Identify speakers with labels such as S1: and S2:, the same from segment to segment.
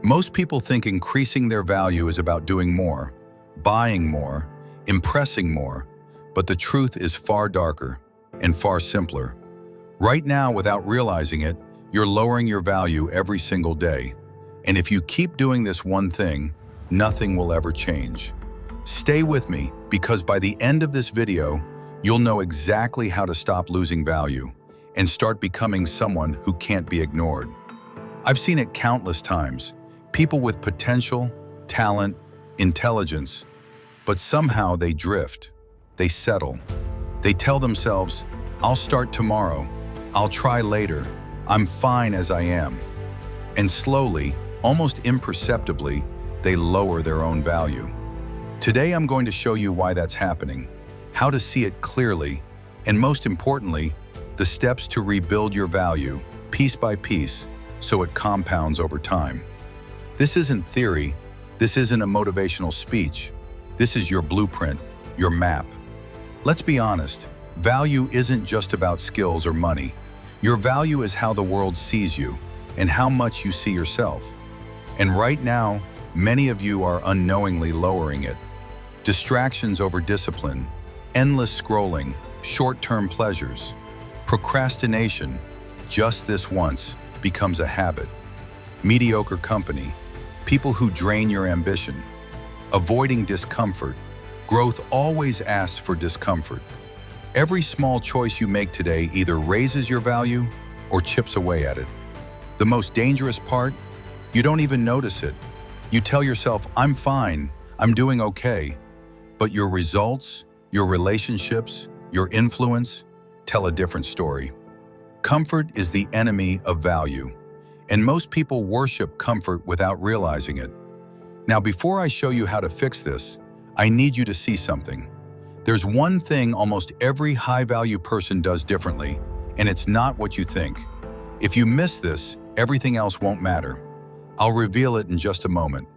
S1: Most people think increasing their value is about doing more, buying more, impressing more, but the truth is far darker and far simpler. Right now, without realizing it, you're lowering your value every single day. And if you keep doing this one thing, nothing will ever change. Stay with me, because by the end of this video, you'll know exactly how to stop losing value and start becoming someone who can't be ignored. I've seen it countless times. People with potential, talent, intelligence, but somehow they drift, they settle. They tell themselves, I'll start tomorrow, I'll try later, I'm fine as I am. And slowly, almost imperceptibly, they lower their own value. Today I'm going to show you why that's happening, how to see it clearly, and most importantly, the steps to rebuild your value, piece by piece, so it compounds over time. This isn't theory, this isn't a motivational speech. This is your blueprint, your map. Let's be honest, value isn't just about skills or money. Your value is how the world sees you and how much you see yourself. And right now, many of you are unknowingly lowering it. Distractions over discipline, endless scrolling, short-term pleasures, procrastination, just this once, becomes a habit. Mediocre company, people who drain your ambition, avoiding discomfort. Growth always asks for discomfort. Every small choice you make today either raises your value or chips away at it. The most dangerous part? You don't even notice it. You tell yourself, I'm fine, I'm doing okay. But your results, your relationships, your influence tell a different story. Comfort is the enemy of value, and most people worship comfort without realizing it. Now, before I show you how to fix this, I need you to see something. There's one thing almost every high-value person does differently, and it's not what you think. If you miss this, everything else won't matter. I'll reveal it in just a moment.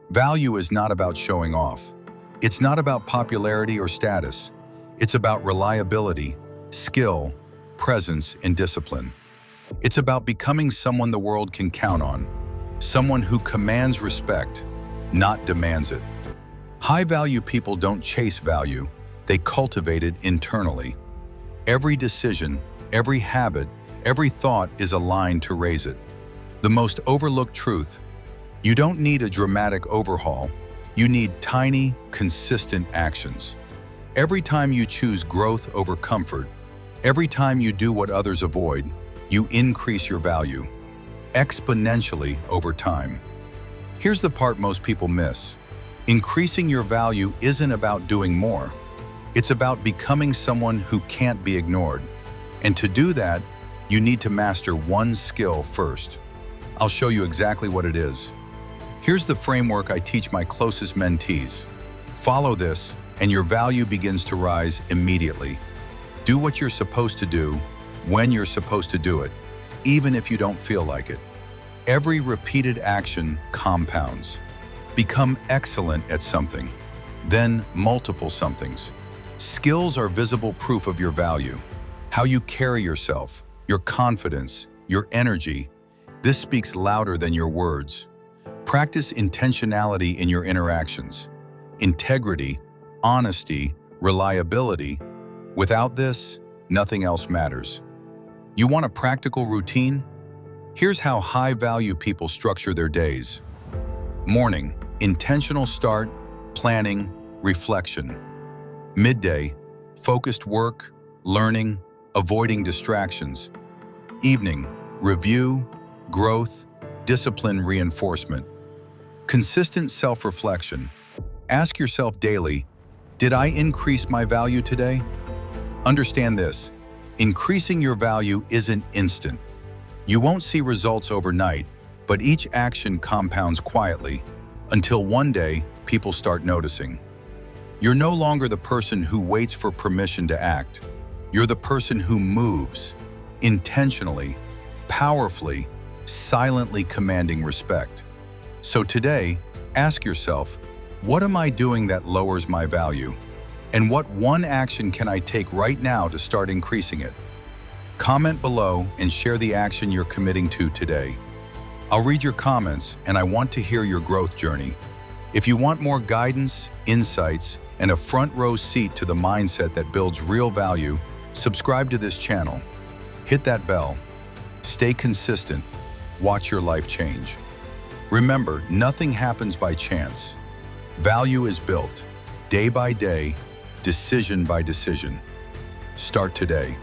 S1: Value is not about showing off. It's not about popularity or status. It's about reliability, skill, presence, and discipline. It's about becoming someone the world can count on, someone who commands respect, not demands it. High-value people don't chase value, they cultivate it internally. Every decision, every habit, every thought is aligned to raise it. The most overlooked truth: you don't need a dramatic overhaul, you need tiny, consistent actions. Every time you choose growth over comfort, every time you do what others avoid, you increase your value, exponentially over time. Here's the part most people miss. Increasing your value isn't about doing more. It's about becoming someone who can't be ignored. And to do that, you need to master one skill first. I'll show you exactly what it is. Here's the framework I teach my closest mentees. Follow this, and your value begins to rise immediately. Do what you're supposed to do, when you're supposed to do it, even if you don't feel like it. Every repeated action compounds. Become excellent at something, then multiple somethings. Skills are visible proof of your value. How you carry yourself, your confidence, your energy, this speaks louder than your words. Practice intentionality in your interactions. Integrity, honesty, reliability. Without this, nothing else matters. You want a practical routine? Here's how high-value people structure their days. Morning, intentional start, planning, reflection. Midday, focused work, learning, avoiding distractions. Evening, review, growth, discipline reinforcement. Consistent self-reflection. Ask yourself daily, did I increase my value today? Understand this, increasing your value isn't instant. You won't see results overnight, but each action compounds quietly until one day people start noticing. You're no longer the person who waits for permission to act. You're the person who moves, intentionally, powerfully, silently commanding respect. So today, ask yourself, what am I doing that lowers my value? And what one action can I take right now to start increasing it? Comment below and share the action you're committing to today. I'll read your comments, and I want to hear your growth journey. If you want more guidance, insights, and a front row seat to the mindset that builds real value, subscribe to this channel. Hit that bell. Stay consistent. Watch your life change. Remember, nothing happens by chance. Value is built, day by day, decision by decision. Start today.